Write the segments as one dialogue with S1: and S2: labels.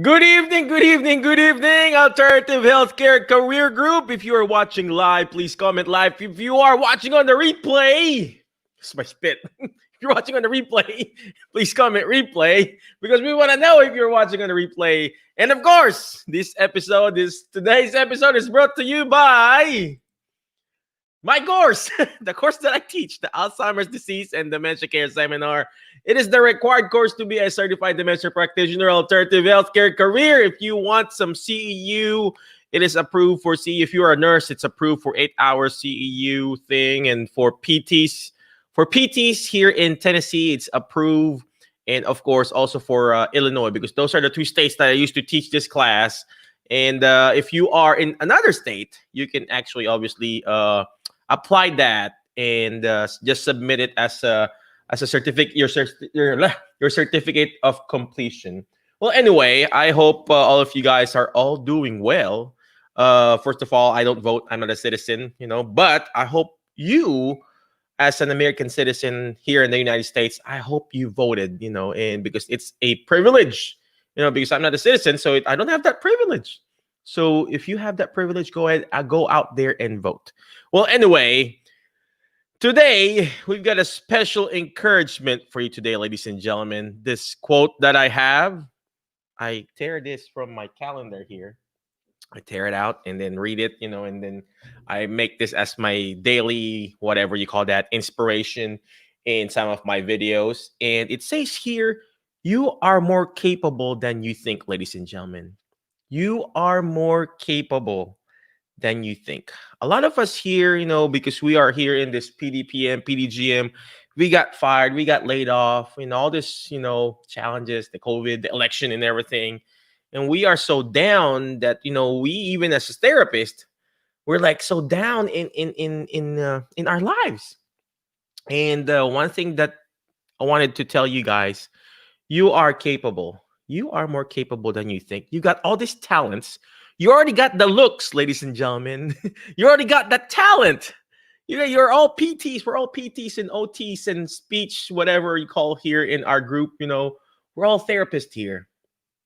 S1: Good evening, good evening, good evening, Alternative Healthcare Career Group. If you are watching live, please comment live. If you are watching on the replay, it's my spit. If you're watching on the replay, please comment replay because we want to know if you're watching on the replay. And of course, today's episode is brought to you by my course, the course that I teach, the Alzheimer's Disease and Dementia Care Seminar. It is the required course to be a certified dementia practitioner, alternative healthcare career. If you want some CEU, it is approved for CEU. If you are a nurse, it's approved for 8 hour CEU thing. And for PTs here in Tennessee, it's approved. And of course, also for Illinois, because those are the two states that I used to teach this class. And if you are in another state, you can actually obviously apply that and just submit it as a certificate, your certificate of completion. Well, anyway, I hope all of you guys are all doing well. First of all, I don't vote; I'm not a citizen, But I hope you, as an American citizen here in the United States, I hope you voted, and because it's a privilege, because I'm not a citizen, so I don't have that privilege. So if you have that privilege, go ahead, go out there and vote. Well, anyway, today we've got a special encouragement for you today, ladies and gentlemen. This quote that I have, I tear this from my calendar here. I tear it out and then read it, and then I make this as my daily, whatever you call that, inspiration in some of my videos. And it says here, you are more capable than you think, ladies and gentlemen. You are more capable than you think. A lot of us here, because we are here in this PDPM, PDGM, we got fired, we got laid off, all this, challenges, the COVID, the election and everything. And we are so down that, we even as a therapist, we're like so down in our lives. And one thing that I wanted to tell you guys, you are capable. You are more capable than you think. You got all these talents. You already got the looks, ladies and gentlemen. You already got the talent. You're all PTs. We're all PTs and OTs and speech, whatever you call here in our group. We're all therapists here.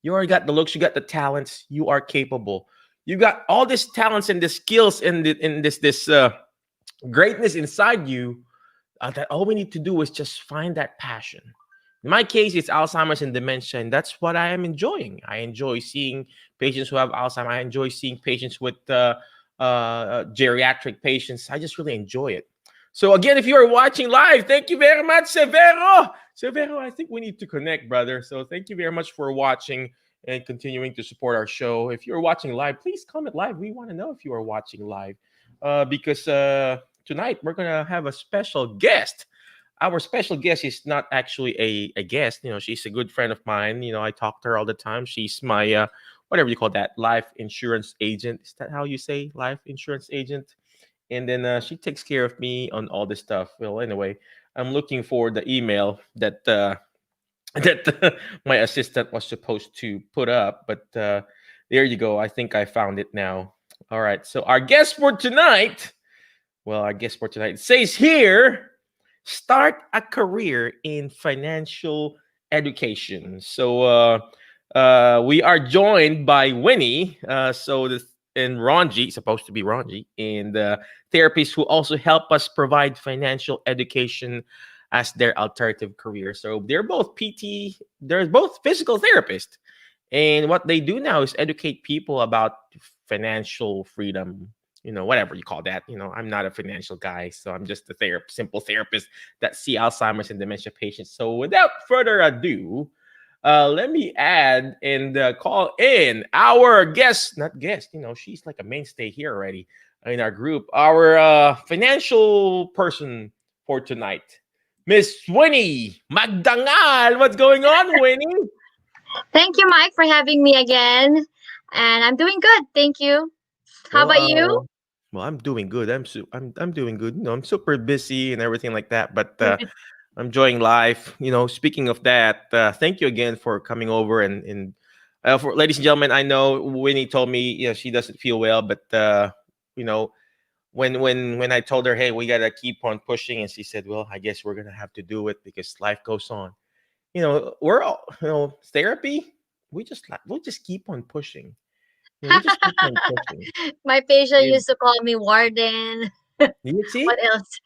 S1: You already got the looks. You got the talents. You are capable. You got all these talents and the skills and this greatness inside you. That all we need to do is just find that passion. In my case, it's Alzheimer's and dementia, and that's what I am enjoying. I enjoy seeing patients who have Alzheimer's. I enjoy seeing patients with geriatric patients. I just really enjoy it. So again, if you are watching live, thank you very much, Severo. Severo, I think we need to connect, brother. So thank you very much for watching and continuing to support our show. If you're watching live, please comment live. We want to know if you are watching live because tonight we're going to have a special guest. Our special guest is not actually a guest. She's a good friend of mine. I talk to her all the time. She's my, whatever you call that, life insurance agent. Is that how you say life insurance agent? And then she takes care of me on all this stuff. Well, anyway, I'm looking for the email that my assistant was supposed to put up. But there you go. I think I found it now. All right. So our guest for tonight, it says here, start a career in financial education. So we are joined by Winnie. And Rongie, supposed to be Rongie, and therapists who also help us provide financial education as their alternative career. So they're both PT, they're both physical therapists. And what they do now is educate people about financial freedom, whatever you call that. I'm not a financial guy, so I'm just a simple therapist that see Alzheimer's and dementia patients. So without further ado, let me add and call in our guest, not guest, she's like a mainstay here already in our group, our financial person for tonight, Miss Winnie Magdangal. What's going on, Winnie?
S2: Thank you, Mike, for having me again. And I'm doing good. Thank you. How
S1: Well,
S2: about you?
S1: well, I'm doing good. I'm doing good. I'm super busy and everything like that, but I'm enjoying life. Speaking of that, thank you again for coming over and for ladies and gentlemen. I know Winnie told me she doesn't feel well, but you know when I told her, hey, we gotta keep on pushing, and she said, well, I guess we're gonna have to do it because life goes on. We're all therapy. we'll just keep on pushing. We just keep on pushing.
S2: My patient
S1: We-
S2: used to call me warden.
S1: You
S2: What
S1: see?
S2: else?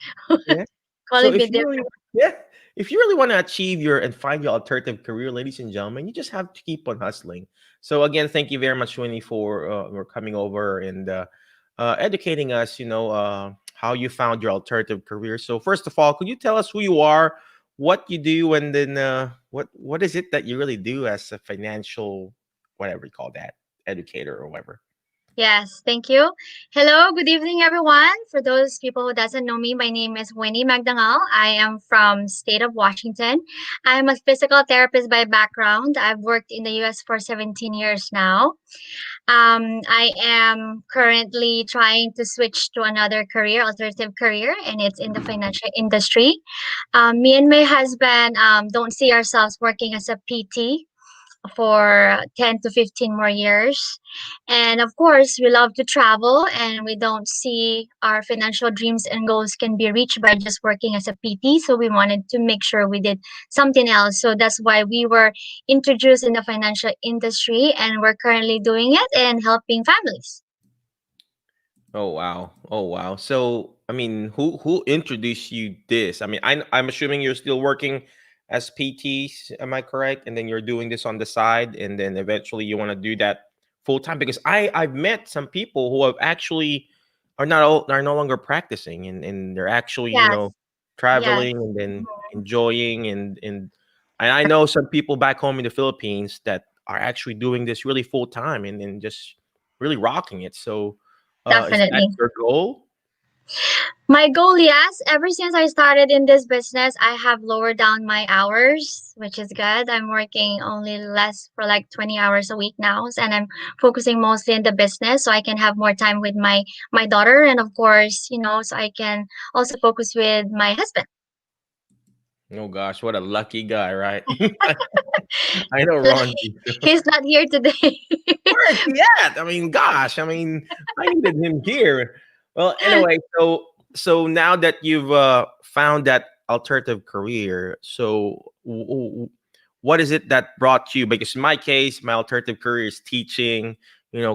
S1: Yeah. So
S2: Calling me different.
S1: yeah, if you really want to achieve your and find your alternative career, ladies and gentlemen, you just have to keep on hustling. So again, thank you very much, Winnie, for coming over and educating us. How you found your alternative career. So first of all, could you tell us who you are, what you do, and then what is it that you really do as a financial, whatever you call that, educator or whatever.
S2: Yes, thank you. Hello, good evening, everyone. For those people who doesn't know me, my name is Winnie Magdangal. I am from state of Washington. I'm a physical therapist by background. I've worked in the U.S. for 17 years now. I am currently trying to switch to another career, alternative career, and it's in the financial industry. Me and my husband don't see ourselves working as a PT for 10 to 15 more years. And of course, we love to travel and we don't see our financial dreams and goals can be reached by just working as a PT. So we wanted to make sure we did something else. So that's why we were introduced in the financial industry and we're currently doing it and helping families.
S1: Oh wow. Oh wow. So I mean, who introduced you this? I mean, I'm assuming you're still working as PTs, am I correct? And then you're doing this on the side, and then eventually you want to do that full time because I've met some people who have actually are no longer practicing, and they're actually,
S2: Yes, yes.
S1: traveling and then enjoying and I know some people back home in the Philippines that are actually doing this really full time and just really rocking it. So is that
S2: Definitely.
S1: your goal?
S2: My goal, yes. Ever since I started in this business, I have lowered down my hours, which is good. I'm working only less for like 20 hours a week now, and I'm focusing mostly in the business so I can have more time with my daughter and of course, so I can also focus with my husband.
S1: Oh gosh, what a lucky guy, right? I know
S2: So
S1: Ron.
S2: he's not here today.
S1: Where is he at? I mean, gosh, I mean, I needed him here. Well, anyway, so now that you've found that alternative career, so what is it that brought you? Because in my case, my alternative career is teaching,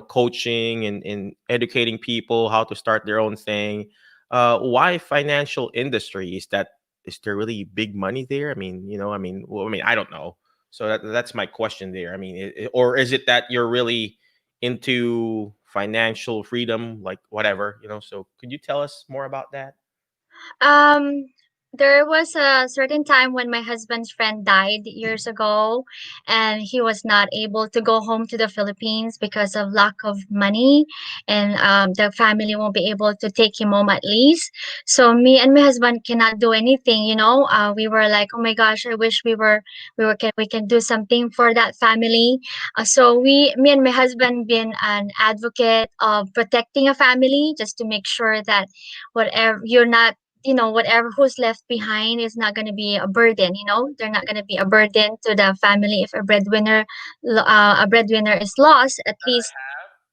S1: coaching and educating people how to start their own thing. Why financial industry? Is there really big money there? I mean, well, I mean, I don't know. So that's my question there. I mean, or is it that you're really into financial freedom, like whatever, So could you tell us more about that?
S2: Um, there was a certain time when my husband's friend died years ago, and he was not able to go home to the Philippines because of lack of money, and the family won't be able to take him home at least. So me and my husband cannot do anything. We were like, oh my gosh, I wish we can do something for that family. So me and my husband been an advocate of protecting a family just to make sure that whatever you're not whatever who's left behind is not going to be a burden. They're not going to be a burden to the family. If a breadwinner is lost, at least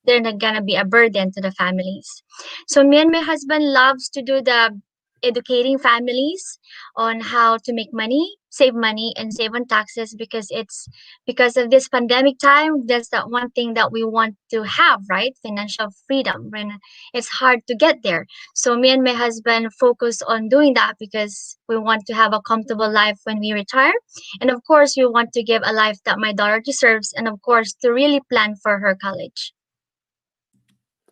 S2: they're not gonna be a burden to the families. So me and my husband loves to do the educating families on how to make money, and save on taxes because it's because of this pandemic time. That's the one thing that we want to have, right? Financial freedom when it's hard to get there. So me and my husband focus on doing that because we want to have a comfortable life when we retire. And of course, we want to give a life that my daughter deserves, and of course, to really plan for her college.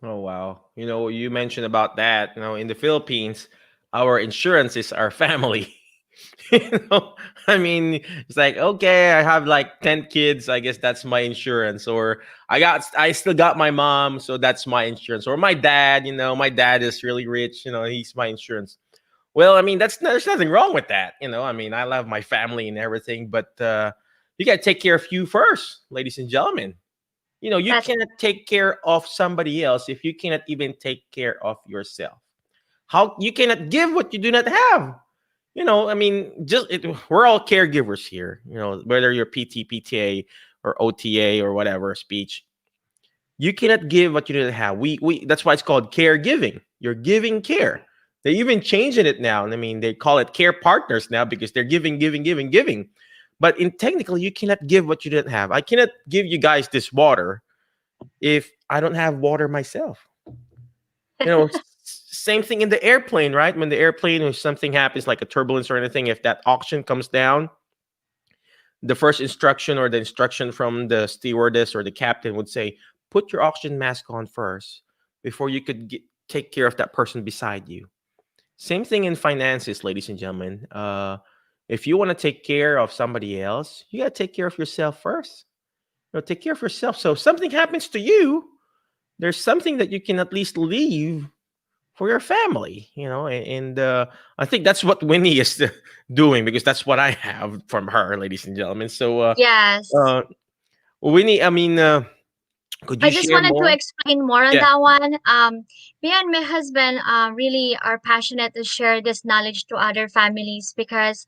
S1: Oh wow. You mentioned about that. In the Philippines, our insurance is our family. I mean, it's like, okay, I have like 10 kids, I guess that's my insurance. Or I still got my mom, so that's my insurance. Or my dad, my dad is really rich, he's my insurance. Well, I mean, there's nothing wrong with that. I mean, I love my family and everything, but you got to take care of you first, ladies and gentlemen. You
S2: That's
S1: cannot take care of somebody else if you cannot even take care of yourself. How you cannot give what you do not have? I mean, we're all caregivers here. Whether you're PT, PTA, or OTA or whatever speech, you cannot give what you do not have. We That's why it's called caregiving. You're giving care. They even changing it now. I mean, they call it care partners now because they're giving, giving, giving, giving. But in technically, you cannot give what you didn't have. I cannot give you guys this water if I don't have water myself. Same thing in the airplane, right? When the airplane, if something happens like a turbulence or anything, if that oxygen comes down, the first instruction or the instruction from the stewardess or the captain would say, put your oxygen mask on first before you could take care of that person beside you. Same thing in finances, ladies and gentlemen. If you want to take care of somebody else, you got to take care of yourself first. Take care of yourself. So if something happens to you, there's something that you can at least leave for your family, and I think that's what Winnie is doing, because that's what I have from her, ladies and gentlemen. So,
S2: Yes.
S1: uh, Winnie, I mean, could
S2: I
S1: you
S2: just
S1: share
S2: wanted to
S1: more?
S2: explain more on
S1: Yeah.
S2: that one. Me and my husband really are passionate to share this knowledge to other families because,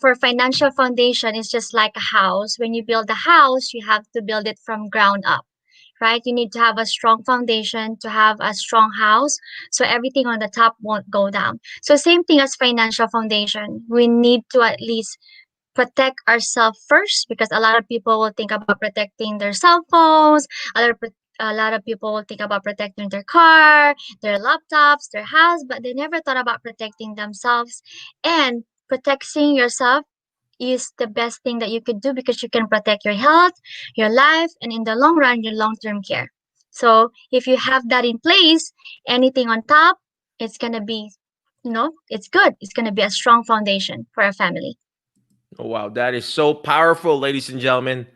S2: for financial foundation, it's just like a house. When you build a house, you have to build it from ground up, right? You need to have a strong foundation to have a strong house, so everything on the top won't go down. So same thing as financial foundation. We need to at least protect ourselves first, because a lot of people will think about protecting their cell phones. A lot of people will think about protecting their car, their laptops, their house, but they never thought about protecting themselves. And protecting yourself is the best thing that you could do, because you can protect your health, your life, and in the long run, your long term care. So if you have that in place, anything on top, it's gonna be, it's good. It's gonna be a strong foundation for a family.
S1: Oh, wow, that is so powerful, ladies and gentlemen.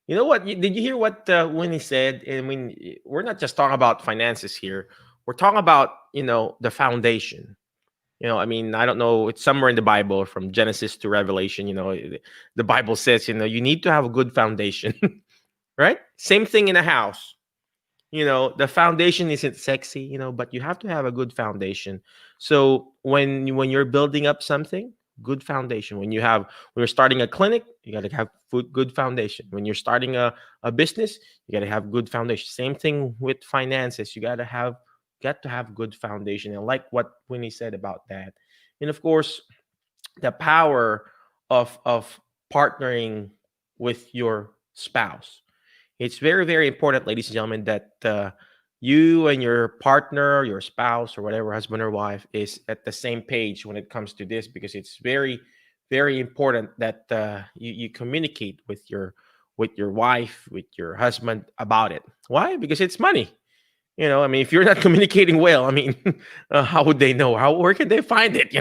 S1: You know what? Did you hear what Winnie said? I mean, we're not just talking about finances here. We're talking about the foundation. I mean, I don't know. It's somewhere in the Bible, from Genesis to Revelation. The Bible says, you need to have a good foundation, right? Same thing in a house. The foundation isn't sexy, but you have to have a good foundation. So when you're building up something, good foundation. When you're starting a clinic, you got to have good foundation. When you're starting a business, you got to have good foundation. Same thing with finances. You got to have good foundation. And like what Winnie said about that, and of course, the power of partnering with your spouse. It's very, very important, ladies and gentlemen, that you and your partner, your spouse, or whatever, husband or wife, is at the same page when it comes to this, because it's very, very important that you communicate with your wife, with your husband about it. Why? Because it's money. I mean, if you're not communicating well, I mean, how would they know? Where can they find it?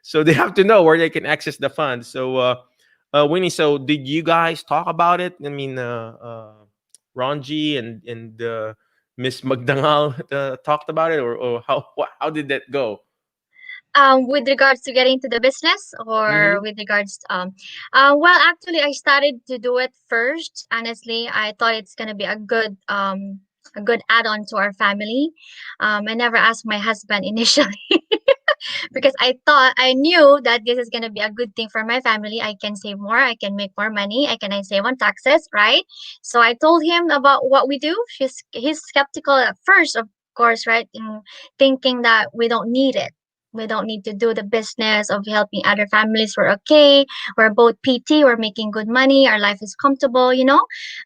S1: So they have to know where they can access the funds. So, Winnie, so did you guys talk about it? I mean, Ronji and Miss McDonald talked about it, or how did that go?
S2: With regards to getting to the business, or
S1: Hmm.
S2: with regards well, actually, I started to do it first. Honestly, I thought it's gonna be a good add-on to our family. I never asked my husband initially, because I knew that this is gonna be a good thing for my family. I can save more, I can make more money, I save on taxes, right? So I told him about what we do. He's skeptical at first, of course, right? Thinking that we don't need it. We don't need to do the business of helping other families. We're okay. We're both PT. We're making good money. Our life is comfortable.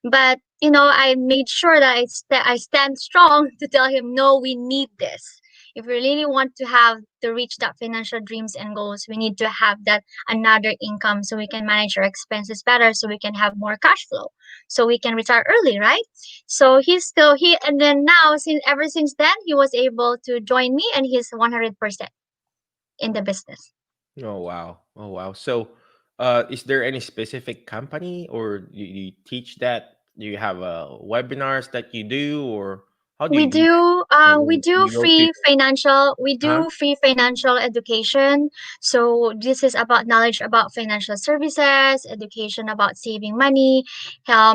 S2: But I made sure that I stand strong to tell him, no, we need this. If we really want to reach that financial dreams and goals, we need to have that another income, so we can manage our expenses better, so we can have more cash flow, so we can retire early, right? So and then now, ever since then, he was able to join me, and he's 100% in the business.
S1: Oh, wow. Oh, wow. So, is there any specific company, or you teach that? Do you have webinars that you do, or how do
S2: We
S1: you do that?
S2: do
S1: When you go to
S2: we
S1: uh
S2: do free financial education. So this is about knowledge about financial services, education about saving money.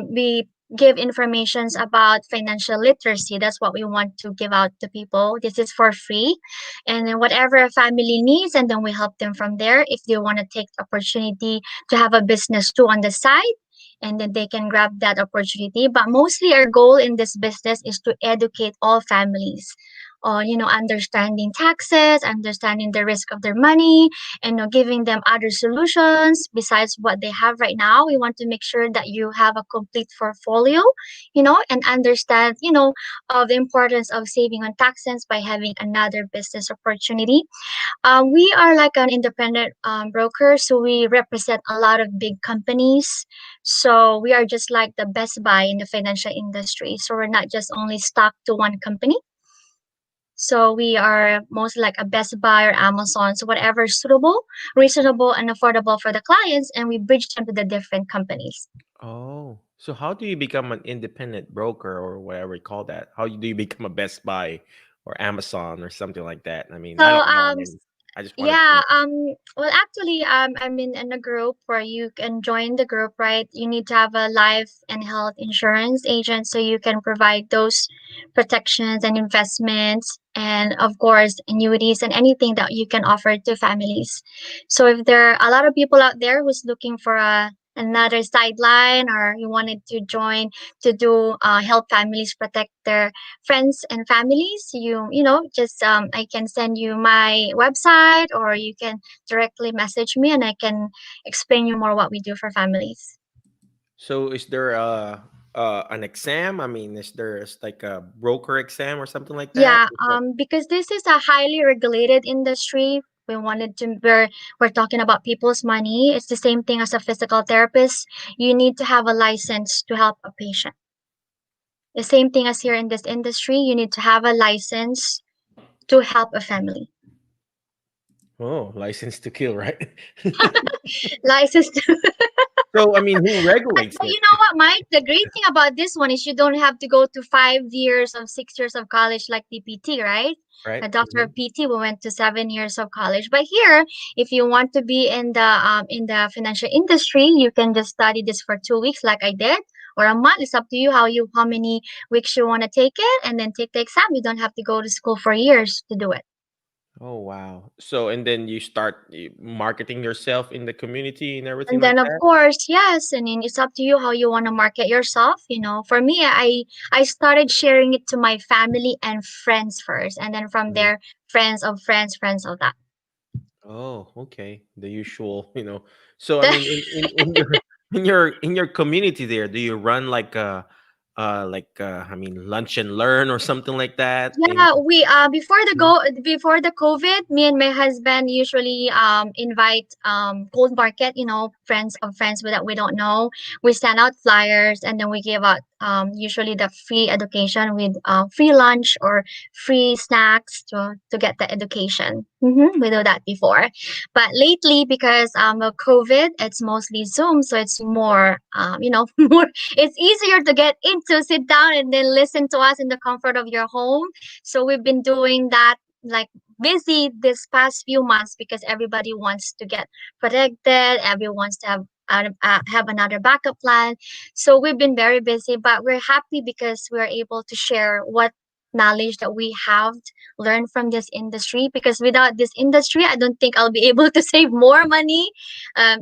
S2: We give informations about financial literacy. That's what we want to give out to people. This is for free. And then whatever a family needs, and then we help them from there. If they want to take the opportunity to have a business too on the side, and then they can grab that opportunity. But mostly our goal in this business is to educate all families on, understanding taxes, understanding the risk of their money, and giving them other solutions besides what they have right now. We want to make sure that you have a complete portfolio, and understand, of the importance of saving on taxes by having another business opportunity. We are like an independent broker, so we represent a lot of big companies. So we are just like the best buy in the financial industry. So we're not just only stuck to one company. So we are most like a Best Buy or Amazon. So whatever is suitable, reasonable, and affordable for the clients, and we bridge them to the different companies.
S1: Oh, so how do you become an independent broker or whatever you call that? How do you become a Best Buy or Amazon or something like that? I mean,
S2: So
S1: I don't know. I mean, I just wanted to
S2: yeah,
S1: know.
S2: well actually I'm in a group where you can join the group, right? You need to have a life and health insurance agent so you can provide those protections and investments, and of course annuities and anything that you can offer to families. So if there are a lot of people out there who's looking for another sideline, or you wanted to join to do help families protect their friends and families, just I can send you my website, or you can directly message me and I can explain you more what we do for families.
S1: So is there an exam? I mean, is there like a broker exam or something like that?
S2: Yeah,
S1: Is that
S2: because this is a highly regulated industry. We wanted to we're talking about people's money. It's the same thing as a physical therapist. You need to have a license to help a patient. The same thing as here in this industry, you need to have a license to help a family.
S1: oh, license to kill, right?
S2: License to
S1: So I mean, who regulates
S2: But
S1: it?
S2: you know what, Mike? The great thing about this one is you don't have to go to 5 years of 6 years of college like the PT, right?
S1: Right?
S2: A doctor
S1: Hmm.
S2: of PT we went to 7 years of college. But here, if you want to be in the financial industry, you can just study this for 2 weeks, like I did, or a month. It's up to you how many weeks you want to take it, and then take the exam. You don't have to go to school for years to do it.
S1: Oh wow. So and then you start marketing yourself in the community and everything
S2: And
S1: like
S2: then of
S1: that.
S2: course, yes, and then it's up to you how you want to market yourself. For me, I started sharing it to my family and friends first, and then from
S1: Mhm.
S2: there, friends of friends, friends of that.
S1: Oh, okay. The usual. So I mean, in your in your community there, do you run I mean, lunch and learn or something like that? In
S2: Yeah, we
S1: Mhm.
S2: before the COVID, me and my husband usually invite cold market, friends of friends that we don't know. We send out flyers, and then we give out usually the free education with free lunch or free snacks to get the education. We do that before, but lately because of COVID, it's mostly Zoom, so it's more more, it's easier to get into, sit down, and then listen to us in the comfort of your home. So we've been doing that, like, busy this past few months because everybody wants to get protected. Everyone wants to have another backup plan. So we've been very busy, but we're happy because we're able to share what knowledge that we have learned from this industry, because without this industry I don't think I'll be able to save more money. I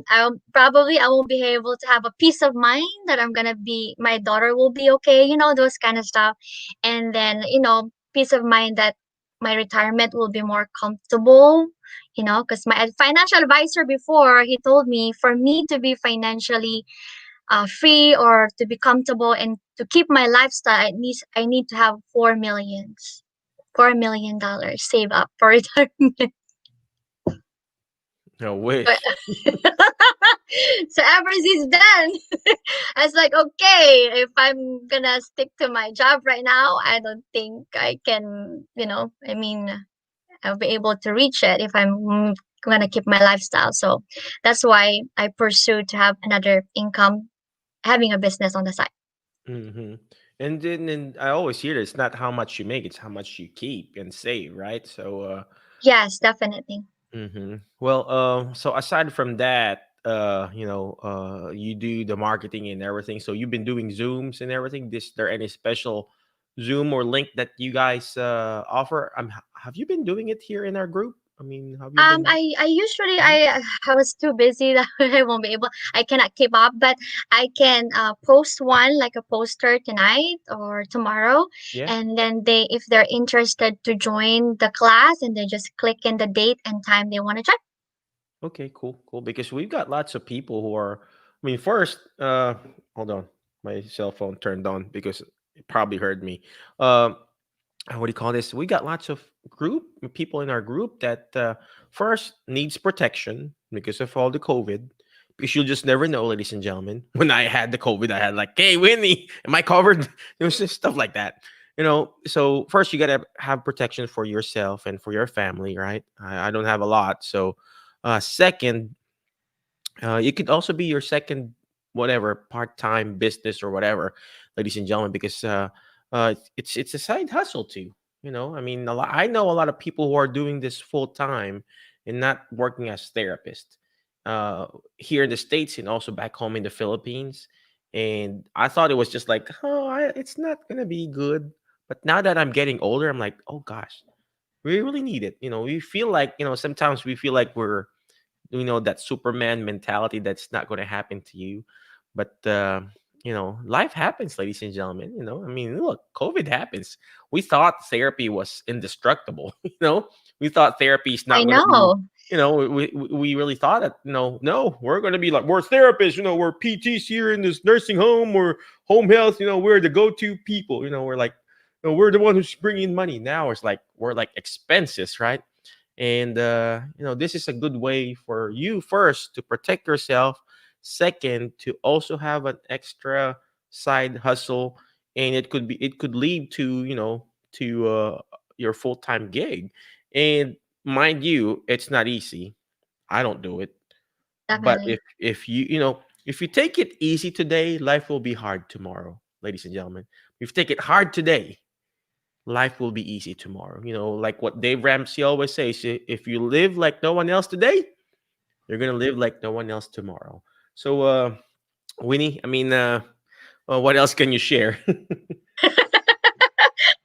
S2: won't be able to have a peace of mind that I'm gonna be my daughter will be okay, those kind of stuff. And then, peace of mind that my retirement will be more comfortable, because my financial advisor before, he told me for me to be financially free or to be comfortable and to keep my lifestyle, I need to have $4 million save up for retirement.
S1: I wish.
S2: So ever since then, I was like, okay, if I'm gonna stick to my job right now, I don't think I can, I mean, I'll be able to reach it if I'm gonna keep my lifestyle. So that's why I pursue to have another income, having a business on the side.
S1: Hmm. And I always hear it's not how much you make, it's how much you keep and save, right? So
S2: Yes, definitely.
S1: well, so aside from that, you do the marketing and everything. So you've been doing Zooms and everything. Is there any special Zoom or link that you guys offer? Have you been doing it here in our group? I mean, have you been?
S2: I usually
S1: Mhm.
S2: I was too busy that I won't be able. I cannot keep up, but I can post one like a poster tonight or tomorrow,
S1: Yeah.
S2: and then they if they're interested to join the class, and they just click in the date and time they want to join.
S1: Okay, cool, cool. Because we've got lots of people who are. I mean, first, hold on, my cell phone turned on because it probably heard me. Um, what do you call this? We got lots of group people in our group that first needs protection because of all the COVID. Because you'll just never know, ladies and gentlemen. When I had the COVID, I had like, "Hey, Winnie, am I covered?" It was just stuff like that. So first you gotta have protection for yourself and for your family, right? I don't have a lot, so second, it could also be your second, whatever, part-time business or whatever, ladies and gentlemen, because it's a side hustle too. I mean, I know a lot of people who are doing this full time and not working as therapists uh, here in the states and also back home in the Philippines. And I thought it was just like, oh, it's not gonna be good. But now that I'm getting older, I'm like, oh gosh, we really need it. We feel like, sometimes we feel like we're that Superman mentality that's not going to happen to you. But life happens, ladies and gentlemen. I mean, look, COVID happens. We thought therapy was indestructible. We thought therapy is
S2: I
S1: not going to be.
S2: know,
S1: We really thought that no, we're going to be like we're therapists. We're PTs here in this nursing home or home health. We're the go-to people. We're like, we're the one who's bringing money. Now it's like we're like expenses, right? And this is a good way for you first to protect yourself, second to also have an extra side hustle, and it could lead to your full-time gig. And mind you, it's not easy. I don't do it. But
S2: definitely.
S1: if you take it easy today, life will be hard tomorrow, ladies and gentlemen. If you take it hard today, life will be easy tomorrow. Like what Dave Ramsey always says, if you live like no one else today, you're gonna live like no one else tomorrow. So, Winnie, I mean, what else can you share?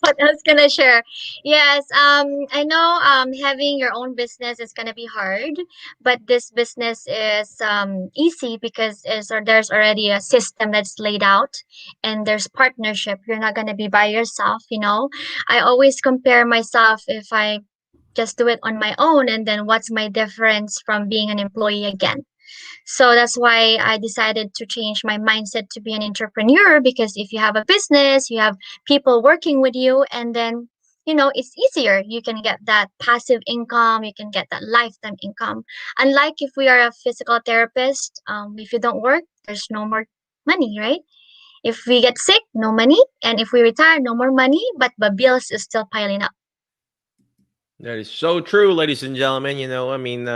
S2: What else can I share? Yes, I know having your own business is gonna be hard, but this business is easy because there's already a system that's laid out, and there's partnership. You're not gonna be by yourself. I always compare myself if I just do it on my own, and then what's my difference from being an employee again. So that's why I decided to change my mindset to be an entrepreneur, because if you have a business, you have people working with you, and then it's easier. You can get that passive income, you can get that lifetime income. Unlike if we are a physical therapist, if you don't work, there's no more money, right? If we get sick, no money, and if we retire, no more money, but the bills is still piling up.
S1: That is so true, ladies and gentlemen. I mean,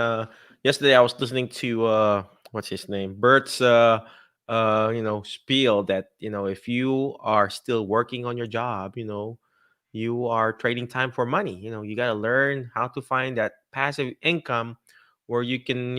S1: yesterday I was listening to what's his name, Bert's spiel that if you are still working on your job, you are trading time for money. You got to learn how to find that passive income where you can,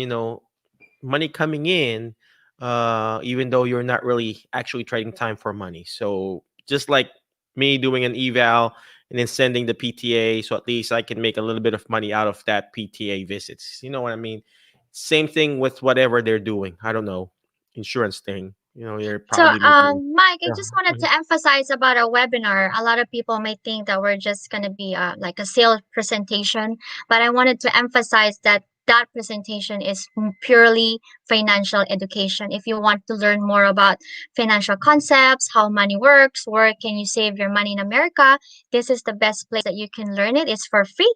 S1: money coming in, even though you're not really actually trading time for money. So just like me doing an eval and then sending the PTA, so at least I can make a little bit of money out of that PTA visits. You know what I mean? Same thing with whatever they're doing. I don't know, insurance thing. They're
S2: So,
S1: probably making.
S2: Mike, I
S1: Yeah.
S2: just wanted
S1: Mhm.
S2: to emphasize about a webinar. A lot of people may think that we're just going to be like a sales presentation, but I wanted to emphasize that that presentation is purely financial education. If you want to learn more about financial concepts, how money works, where can you save your money in America, this is the best place that you can learn it. It's for free.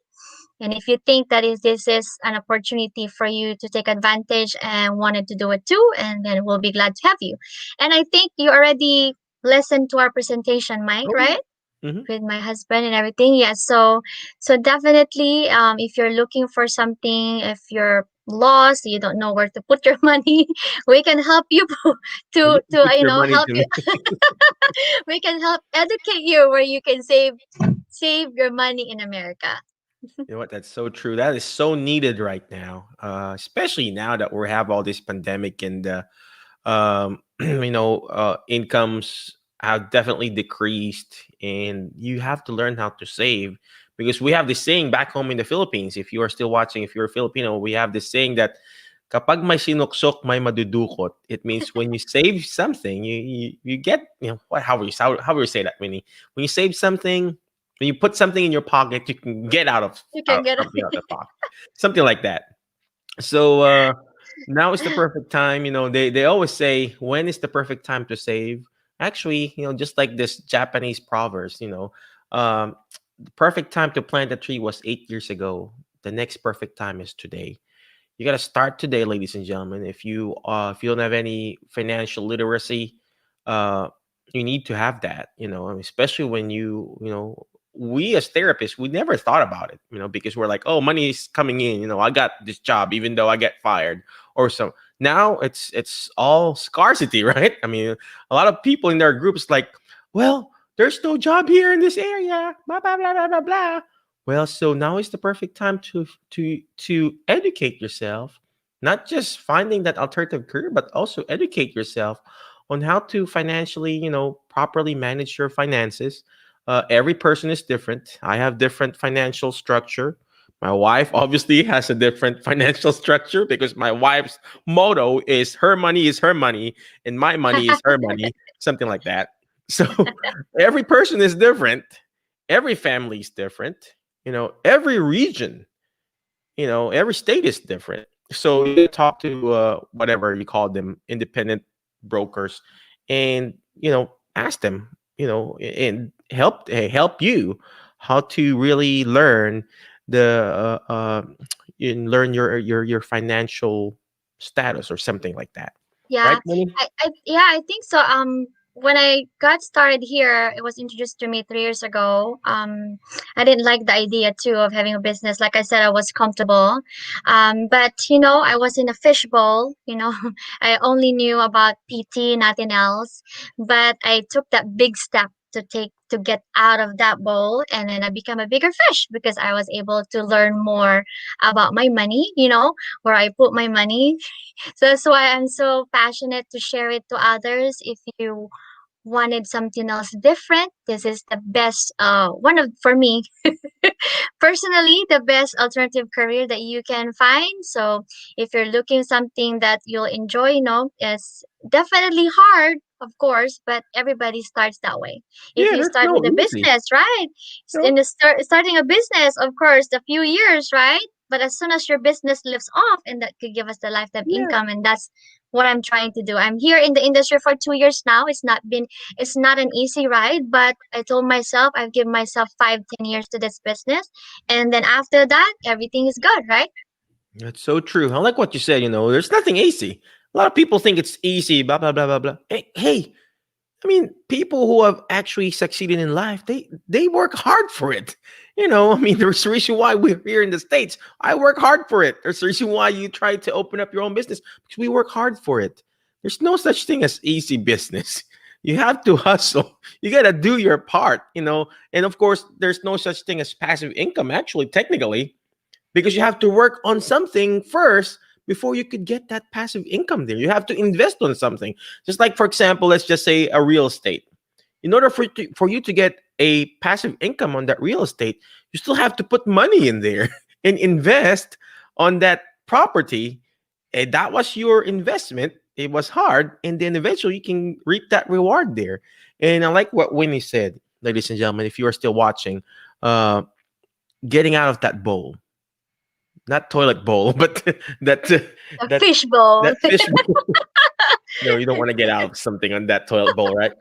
S2: And if you think that this is an opportunity for you to take advantage and wanted to do it too, and then we'll be glad to have you. And I think you already listened to our presentation, Mike,
S1: Oh
S2: right?
S1: yeah. Hmm.
S2: With my husband and everything. Yes. So definitely, if you're looking for something, if you're lost, you don't know where to put your money, we can help you
S1: Well,
S2: to
S1: you can put your money
S2: help
S1: to
S2: you.
S1: me.
S2: We can help educate you where you can save your money in America.
S1: You know what? That's so true. That is so needed right now, especially now that we have all this pandemic and incomes have definitely decreased, and you have to learn how to save, because we have this saying back home in the Philippines. If you are still watching, if you're a Filipino, we have this saying that kapag may sinuksok, may madudukot. It means when you save something, you get, what, how will you say that, Winnie? When you save something, when you put something in your pocket, you can get
S2: You can get
S1: something out of the pocket, something like that. So now is the perfect time. They always say, when is the perfect time to save? Actually, just like this Japanese proverbs, the perfect time to plant a tree was 8 years ago. The next perfect time is today. You got to start today, ladies and gentlemen. If you don't have any financial literacy, uh you need to have that. I mean, especially when we as therapists, we never thought about it, because we're like, oh, money is coming in, I got this job even though I get fired or so. Now it's all scarcity, right? I mean, a lot of people in their groups like, well, there's no job here in this area, blah blah blah blah blah blah. Well, so now is the perfect time to educate yourself, not just finding that alternative career, but also educate yourself on how to financially, properly manage your finances. Every person is different. I have different financial structure. My wife obviously has a different financial structure, because my wife's motto is her money, and my money is her money, something like that. So every person is different. Every family is different. Every region, every state is different. So you talk to whatever you call them, independent brokers, and ask them, and help you how to really learn the and learn your financial status or something like that.
S2: Yeah,
S1: Right, Winnie?
S2: I think so. When I got started here, it was introduced to me 3 years ago. I didn't like the idea too of having a business. Like I said, I was comfortable. But I was in a fishbowl. I only knew about PT, nothing else. But I took that big step to get out of that bowl, and then I became a bigger fish because I was able to learn more about my money. Where I put my money, so that's why I'm so passionate to share it to others. If you wanted something else different, this is the best one of for me personally the best alternative career that you can find. So if you're looking something that you'll enjoy, it's definitely hard, of course, but everybody starts that way. If
S1: Yeah,
S2: you
S1: there's
S2: start
S1: no
S2: with a
S1: easy.
S2: business, right?
S1: No.
S2: Starting a business, of course, a few years, right? But as soon as your business lifts off, and that could give us the lifetime
S1: Yeah.
S2: income, and that's what I'm trying to do. I'm here in the industry for 2 years now. It's not an easy ride, but I told myself I've given myself 5, 10 years to this business, and then after that, everything is good, right?
S1: That's so true. I like what you said. There's nothing easy. A lot of people think it's easy, blah blah blah blah blah. Hey, I mean, people who have actually succeeded in life, they work hard for it. I mean, there's a reason why we're here in the States. I work hard for it. There's a reason why you try to open up your own business, because we work hard for it. There's no such thing as easy business. You have to hustle. You got to do your part. And of course, there's no such thing as passive income, actually, technically, because you have to work on something first before you could get that passive income there. You have to invest on something. Just like, for example, let's just say a real estate. In order for you to get a passive income on that real estate, you still have to put money in there and invest on that property. And that was your investment. It was hard. And then eventually you can reap that reward there. And I like what Winnie said, ladies and gentlemen, if you are still watching, uh, getting out of that bowl, not toilet bowl, but that
S2: A
S1: that
S2: fishbowl.
S1: that fish bowl. No, you don't want to get out of something on that toilet bowl, right?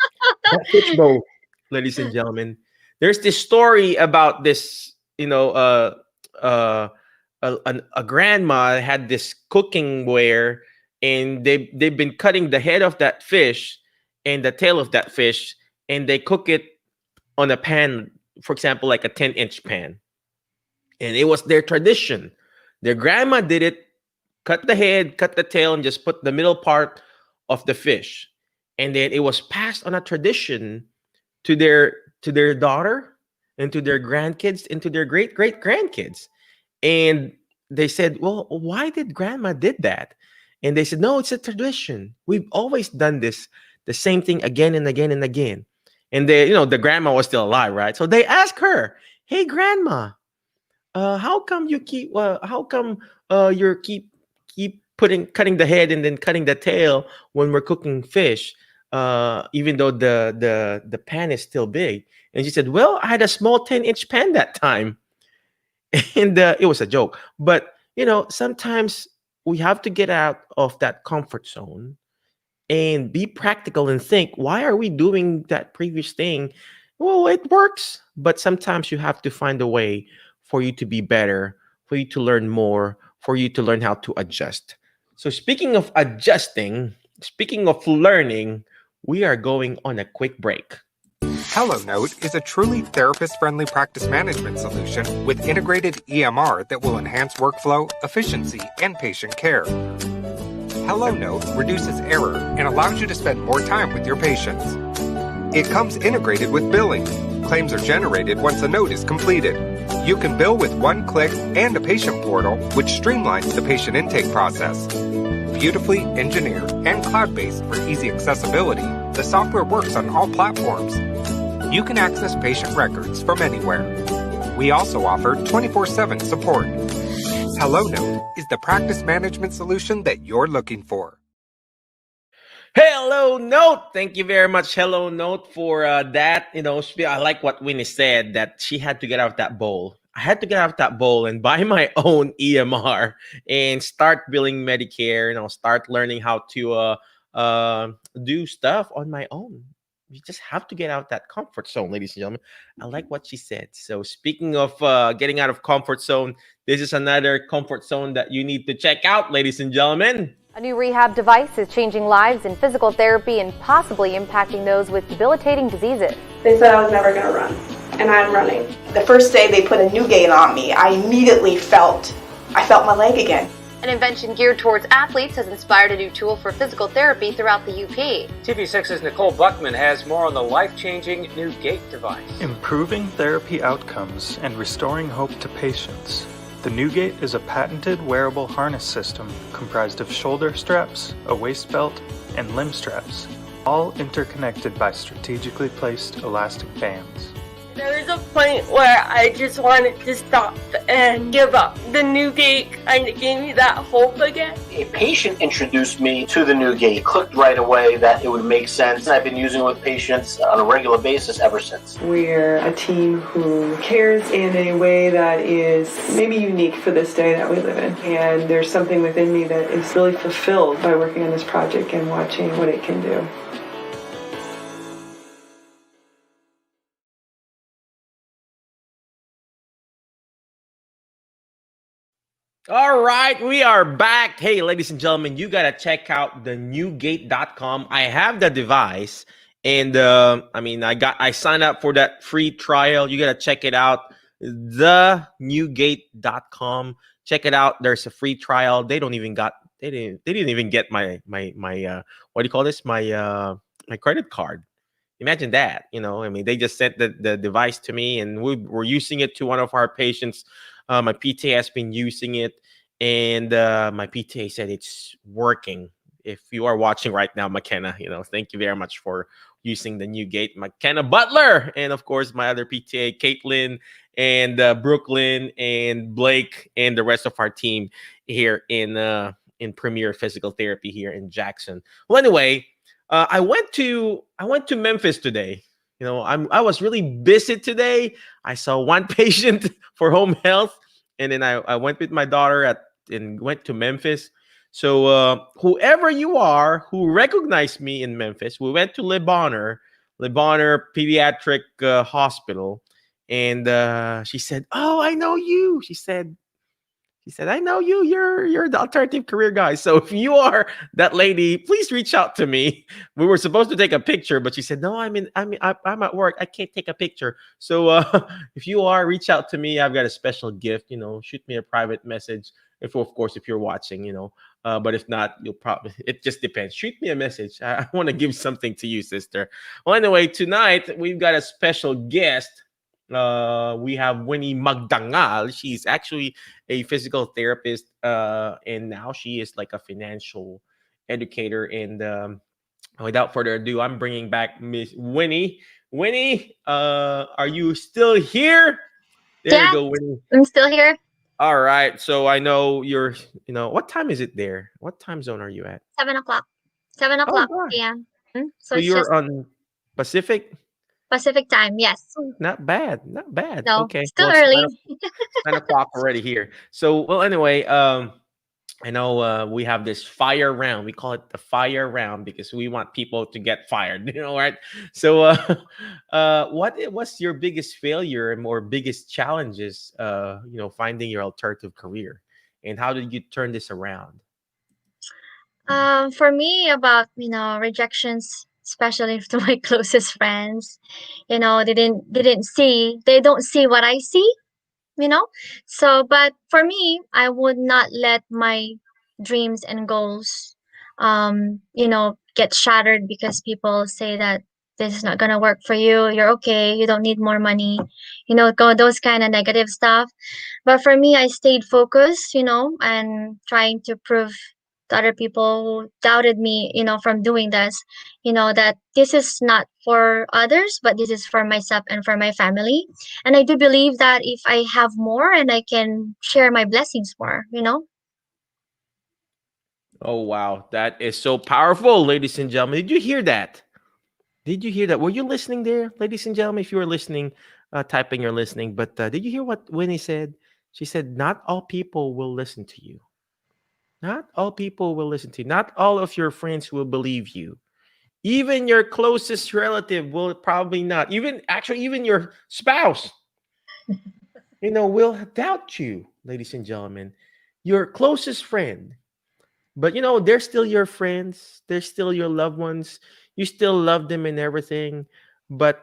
S1: That fish bowl, ladies and gentlemen. There's this story about this, uh, a grandma had this cooking ware, and they've been cutting the head of that fish and the tail of that fish, and they cook it on a pan, for example, like a 10-inch pan, and it was their tradition. Their grandma did it, cut the head, cut the tail, and just put the middle part of the fish. And then it was passed on a tradition to their daughter and to their grandkids and to their great great grandkids. And they said, "Well, why did grandma did that?" And they said, "No, it's a tradition. We've always done this, the same thing again and again and again." And the grandma was still alive, right? So they asked her, "Hey, grandma, how come you keep? How come you're keep cutting the head and then cutting the tail when we're cooking fish, even though the pan is still big?" And she said, "Well, I had a small 10-inch pan that time." And it was a joke. But sometimes we have to get out of that comfort zone and be practical and think, why are we doing that previous thing? Well, it works, but sometimes you have to find a way for you to be better, for you to learn more, for you to learn how to adjust. So speaking of adjusting, speaking of learning, we are going on a quick break.
S3: HelloNote is a truly therapist-friendly practice management solution with integrated EMR that will enhance workflow, efficiency, and patient care. HelloNote reduces error and allows you to spend more time with your patients. It comes integrated with billing. Claims are generated once a note is completed. You can bill with one click and a patient portal, which streamlines the patient intake process. Beautifully engineered and cloud-based for easy accessibility, the software works on all platforms. You can access patient records from anywhere. We also offer 24/7 support. HelloNote is the practice management solution that you're looking for.
S1: Hello Note. Thank you very much, Hello Note, for that. I like what Winnie said, that she had to get out of that bowl. I had to get out of that bowl and buy my own EMR and start billing Medicare. Start learning how to do stuff on my own. You just have to get out that comfort zone, ladies and gentlemen. I like what she said. So speaking of getting out of comfort zone, this is another comfort zone that you need to check out, ladies and gentlemen.
S4: A new rehab device is changing lives in physical therapy and possibly impacting those with debilitating diseases.
S5: They said I was never going to run, and I'm running. The first day they put a new gait on me, I immediately felt my leg again.
S4: An invention geared towards athletes has inspired a new tool for physical therapy throughout the UP.
S6: TV6's Nicole Buckman has more on the life-changing new gait device.
S7: Improving therapy outcomes and restoring hope to patients. The NewGate is a patented wearable harness system comprised of shoulder straps, a waist belt, and limb straps, all interconnected by strategically placed elastic bands.
S8: There was a point where I just wanted to stop and give up. The NewGate kind of gave me that hope again.
S9: A patient introduced me to the NewGate, clicked right away that it would make sense. I've been using it with patients on a regular basis ever since.
S10: We're a team who cares in a way that is maybe unique for this day that we live in. And there's something within me that is really fulfilled by working on this project and watching what it can do.
S1: All right, we are back. Hey, ladies and gentlemen, you got to check out the newgate.com. I have the device, and I signed up for that free trial. You got to check it out, the newgate.com. Check it out. There's a free trial. They didn't even get my what do you call this? My credit card. Imagine that. They just sent the device to me, and we were using it to one of our patients. My PTA has been using it, and my PTA said it's working. If you are watching right now, McKenna, thank you very much for using the NewGate. McKenna Butler, and of course my other PTA, Caitlin and Brooklyn and Blake and the rest of our team here in Premier Physical Therapy here in Jackson. Well, anyway, I went to Memphis today. I was really busy today. I saw one patient for home health, and then I went with my daughter and went to Memphis. So whoever you are who recognized me in Memphis, we went to Le Bonheur Pediatric Hospital, and she said, "Oh, I know you." She said, "I know you. You're the alternative career guy. So if you are that lady, please reach out to me." We were supposed to take a picture, but she said, "No, I'm at work. I can't take a picture. So if you are, reach out to me. I've got a special gift. Shoot me a private message. If you're watching, but if not, it just depends. Shoot me a message. I want to give something to you, sister." Well, anyway, tonight we've got a special guest. We have Winnie Magdangal. She's actually a physical therapist, and now she is like a financial educator. And without further ado, I'm bringing back Miss Winnie. Winnie, are you still here? There you
S2: Yeah,
S1: go, Winnie.
S2: I'm still here.
S1: All right. So I know you're, what time is it there? What time zone are you at?
S2: 7 o'clock. 7
S1: Oh,
S2: o'clock
S1: gosh.
S2: p.m. So
S1: So
S2: it's just
S1: you're on Pacific?
S2: Pacific time. Yes.
S1: Oh, not bad. Not bad.
S2: No,
S1: Okay.
S2: still
S1: Well, it's
S2: early.
S1: 9 o'clock already here. So, well, anyway, I know we have this fire round. We call it the fire round because we want people to get fired, right? So, what's your biggest failure and more biggest challenges, finding your alternative career, and how did you turn this around?
S2: For me, about rejections, especially to my closest friends, they don't see what I see, you know. So, but for me, I would not let my dreams and goals, get shattered because people say that this is not gonna work for you. You're okay. You don't need more money. Go those kind of negative stuff. But for me, I stayed focused, and trying to prove to other people who doubted me, from doing this, that this is not for others, but this is for myself and for my family. And I do believe that if I have more and I can share my blessings more.
S1: Oh wow, that is so powerful, ladies and gentlemen. Did you hear that? Did you hear that? Were you listening there, ladies and gentlemen? If you were listening, typing you're listening. But did you hear what Winnie said? She said, "Not all people will listen to you. Not all people will listen to you. Not all of your friends will believe you. Even your closest relative will probably not. Even your spouse, will doubt you, ladies and gentlemen. Your closest friend, but they're still your friends. They're still your loved ones. You still love them and everything. But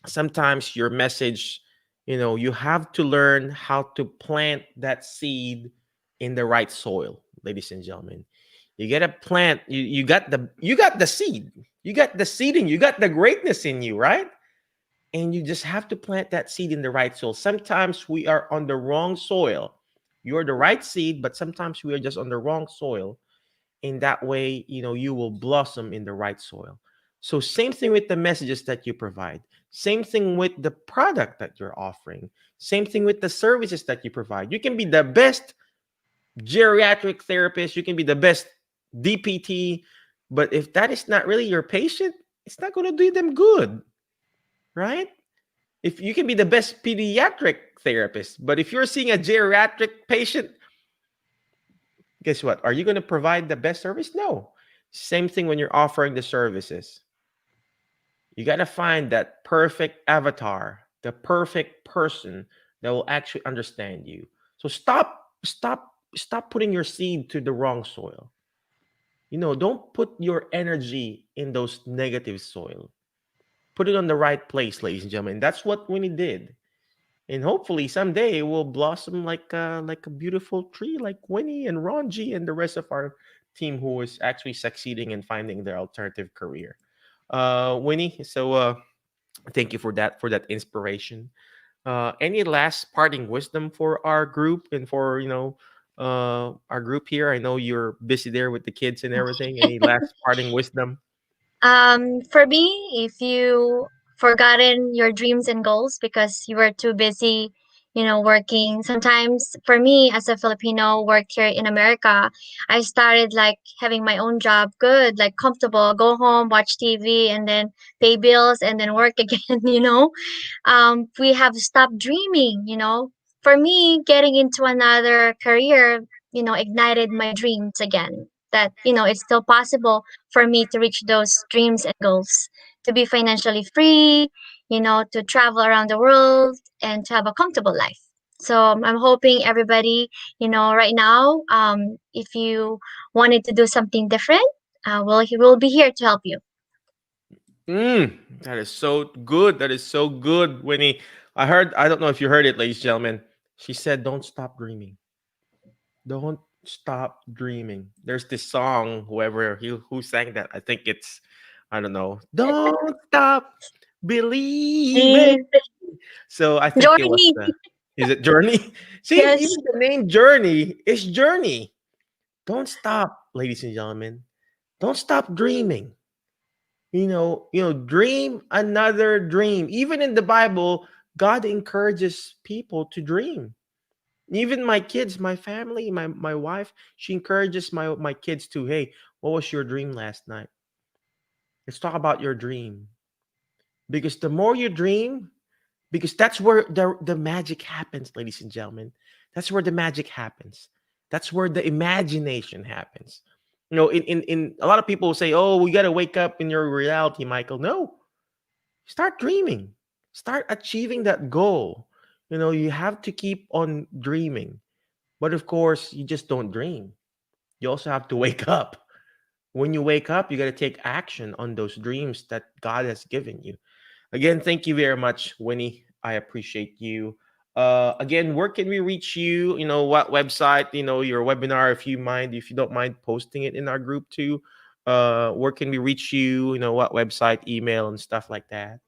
S1: sometimes your message, you have to learn how to plant that seed in the right soil, ladies and gentlemen. You gotta plant. You got the seed. You got the seed in you. You got the greatness in you, right? And you just have to plant that seed in the right soil. Sometimes we are on the wrong soil. You're the right seed, but sometimes we are just on the wrong soil. In that way, you will blossom in the right soil. So same thing with the messages that you provide, same thing with the product that you're offering, same thing with the services that you provide. You can be the best geriatric therapist, you can be the best DPT, but if that is not really your patient, it's not going to do them good, right? If you can be the best pediatric therapist, but if you're seeing a geriatric patient, guess what? Are you going to provide the best service? No. Same thing when you're offering the services. You got to find that perfect avatar, the perfect person that will actually understand you. So stop putting your seed to the wrong soil. Don't put your energy in those negative soil. Put it on the right place, ladies and gentlemen. That's what Winnie did. And hopefully someday it will blossom like a beautiful tree, like Winnie and Rongie and the rest of our team who is actually succeeding in finding their alternative career. Winnie, so thank you for that inspiration. Any last parting wisdom for our group and for our group here? I know you're busy there with the kids and everything. Any last parting wisdom?
S2: For me, if you forgotten your dreams and goals because you were too busy, working. Sometimes for me as a Filipino worked here in America, I started like having my own job, good, like comfortable, go home, watch TV and then pay bills and then work again. We have stopped dreaming. For me, getting into another career, ignited my dreams again. That, it's still possible for me to reach those dreams and goals, to be financially free, to travel around the world and to have a comfortable life. So I'm hoping everybody, right now, if you wanted to do something different, we'll be here to help you.
S1: That is so good. That is so good, Winnie. I don't know if you heard it, ladies and gentlemen. She said, don't stop dreaming. Don't stop dreaming. There's this song, who sang that. I think I don't know. Don't stop believing.
S2: Dream
S1: So I think it was
S2: journey.
S1: is it Journey? See,
S2: Yes.
S1: even the name Journey is Journey. Don't stop, ladies and gentlemen. Don't stop dreaming. Dream another dream. Even in the Bible, God encourages people to dream. Even my kids, my family, my wife, she encourages my kids to, hey, what was your dream last night? Let's talk about your dream. Because the more you dream, because that's where the magic happens, ladies and gentlemen. That's where the magic happens. That's where the imagination happens. In a lot of people say, oh, we got to wake up in your reality, Michael. No, start dreaming, start achieving that goal. You have to keep on dreaming, but of course you just don't dream. You also have to wake up. When you wake up, you got to take action on those dreams that God has given you. Again, thank you very much, Winnie. I appreciate you. Again, where can we reach you? What website? Your webinar, if you don't mind posting it in our group too. Where can we reach you? What website, email, and stuff like that.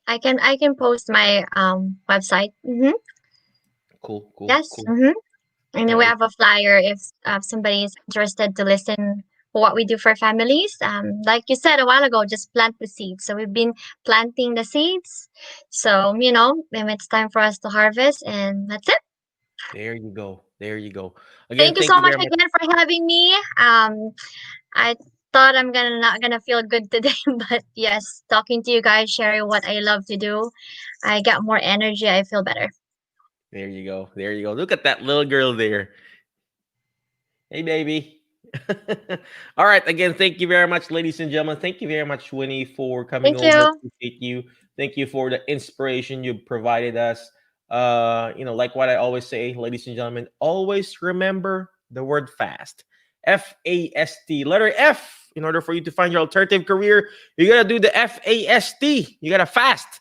S2: I can post my website.
S1: Cool.
S2: Yes.
S1: Cool.
S2: And then we have a flyer if somebody is interested to listen what we do for families. Like you said a while ago, just plant the seeds. So we've been planting the seeds. So, when it's time for us to harvest, and that's it.
S1: There you go. Again,
S2: Thank you so much
S1: very much.
S2: again for having me. I thought I'm not gonna feel good today, but yes, talking to you guys, sharing what I love to do, I got more energy. I feel better.
S1: There you go. Look at that little girl there. Hey, baby. All right. Again, thank you very much, ladies and gentlemen. Thank you very much, Winnie, for coming
S2: Thank
S1: over.
S2: you.
S1: Appreciate you. Thank you for the inspiration you provided us. Like what I always say, ladies and gentlemen, always remember the word fast. FAST. Letter F. In order for you to find your alternative career, you gotta do the FAST. You gotta fast.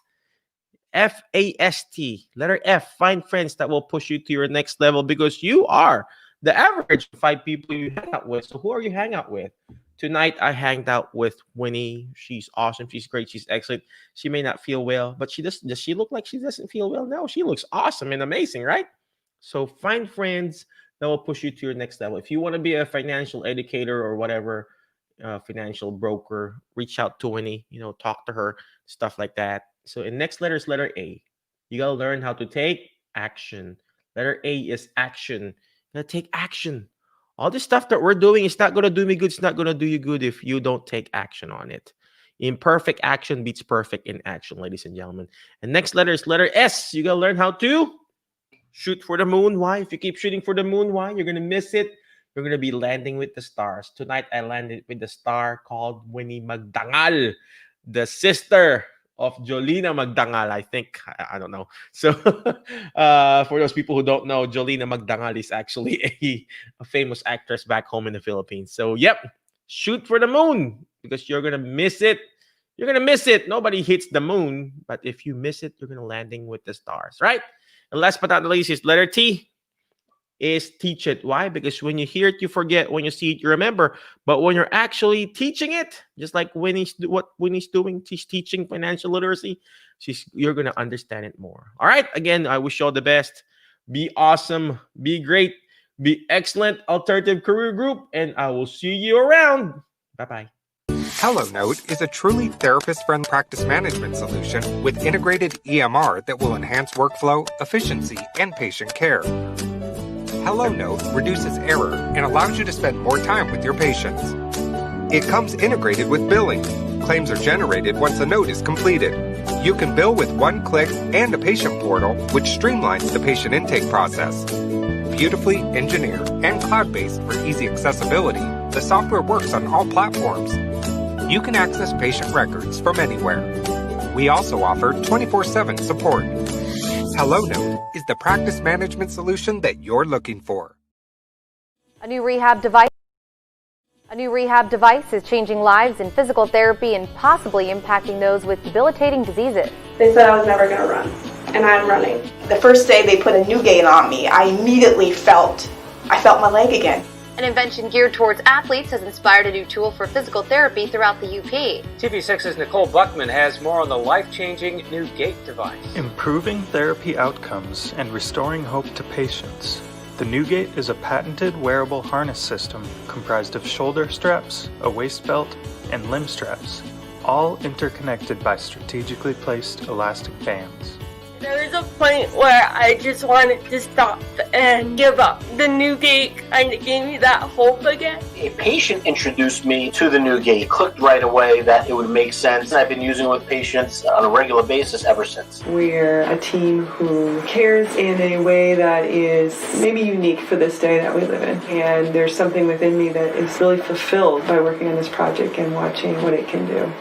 S1: FAST. Letter F. Find friends that will push you to your next level, because you are the average of 5 people you hang out with. So who are you hang out with? Tonight, I hanged out with Winnie. She's awesome. She's great. She's excellent. She may not feel well, but does she look like she doesn't feel well? No, she looks awesome and amazing, right? So find friends that will push you to your next level. If you want to be a financial educator or whatever, financial broker, reach out to Winnie, talk to her, stuff like that. So in next letter is letter A. You got to learn how to take action. Letter A is action. You got to take action. All this stuff that we're doing is not going to do me good. It's not going to do you good if you don't take action on it. Imperfect action beats perfect in action, ladies and gentlemen. And next letter is letter S. You got to learn how to shoot for the moon. Why? If you keep shooting for the moon, why? You're going to miss it. You're going to be landing with the stars. Tonight, I landed with the star called Winnie Magdangal, the sister of Jolina Magdangal, I think. I don't know. So for those people who don't know, Jolina Magdangal is actually a famous actress back home in the Philippines. So, yep, shoot for the moon, because you're going to miss it. You're going to miss it. Nobody hits the moon, but if you miss it, you're going to landing with the stars, right? And last but not least is letter T. Is teach it. Why? Because when you hear it, you forget. When you see it, you remember. But when you're actually teaching it, just like what Winnie's doing, she's teaching financial literacy, you're going to understand it more. All right. Again, I wish you all the best. Be awesome. Be great. Be excellent, Alternative Career Group. And I will see you around. Bye-bye.
S3: HelloNote is a truly therapist-friendly practice management solution with integrated EMR that will enhance workflow, efficiency, and patient care. HelloNote reduces error and allows you to spend more time with your patients. It comes integrated with billing. Claims are generated once a note is completed. You can bill with one click and a patient portal, which streamlines the patient intake process. Beautifully engineered and cloud-based for easy accessibility, the software works on all platforms. You can access patient records from anywhere. We also offer 24/7 support. HelloNote is the practice management solution that you're looking for.
S4: A new rehab device is changing lives in physical therapy and possibly impacting those with debilitating diseases.
S5: They said I was never going to run, and I'm running. The first day they put a new gait on me, I immediately felt my leg again.
S4: An invention geared towards athletes has inspired a new tool for physical therapy throughout the UP.
S6: TV6's Nicole Buckman has more on the life-changing new gait device.
S7: Improving therapy outcomes and restoring hope to patients. The new gait is a patented wearable harness system comprised of shoulder straps, a waist belt, and limb straps, all interconnected by strategically placed elastic bands.
S8: There was a point where I just wanted to stop and give up. The new gate kind of gave me that hope again.
S9: A patient introduced me to the new gate. Clicked right away that it would make sense. I've been using it with patients on a regular basis ever since.
S10: We're a team who cares in a way that is maybe unique for this day that we live in. And there's something within me that is really fulfilled by working on this project and watching what it can do.